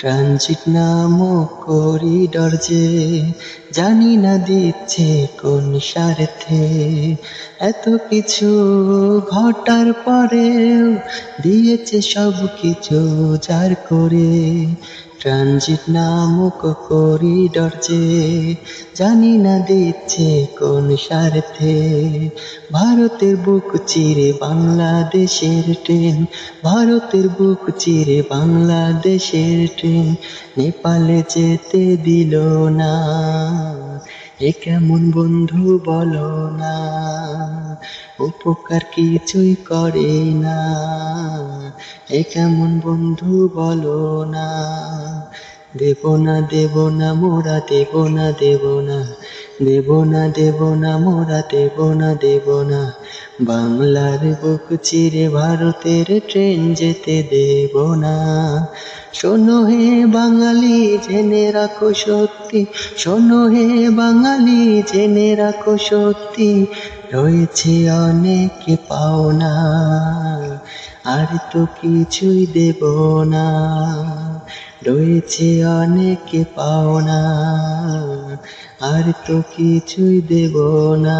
Transit নামক corridor যে জানি না দিচ্ছে কোন স্বার্থে। এত কিছু ঘটার পরেও দিয়েছে সব কিছু জার করে। ট্রানজিট নামক করিডর যে জানি না দিচ্ছে কোন স্বার্থে। ভারতের বুক চিরে বাংলাদেশের ট্রেন, ভারতের বুক চিরে বাংলাদেশের ট্রেন নেপালে যেতে দিল না। এ কেমন বন্ধু বলো না, উপকার কিছুই করে না। এ কেমন বন্ধু বলো না, দেব না দেব না মোরা দেব না দেব না, দেব না দেব না মোরা দেব না দেব না। বাংলার বুক চিরে ভারতের ট্রেন যেতে দেব না। শোনো হে বাঙালি জেনে রাখো সত্যি, শোনো হে বাঙালি জেনে রাখো সত্যি, রয়েছে অনেক পাওনা আর তো কিছুই দেব না। রয়েছে অনেক পাওনা আর তো কিছুই দেব না।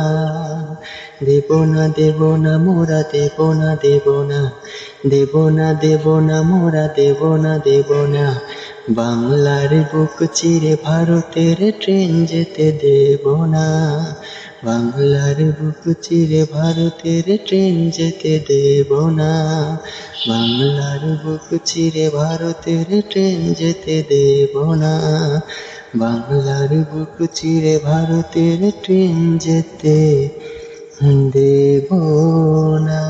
দেব না দেব না মোরা দেব না দেব না, দেব না দেব না মোরা দেব না দেব না। বাংলার বুক চিরে ভারতের ট্রেন যেতে দেব না। বাংলার বুক চিরে ভারতের ট্রেন যেতে দেব না। বাংলার বুক চিরে ভারতের ট্রেন যেতে দেব না। বাংলার বুক চিরে ভারতের ট্রেন যেতে দেব না।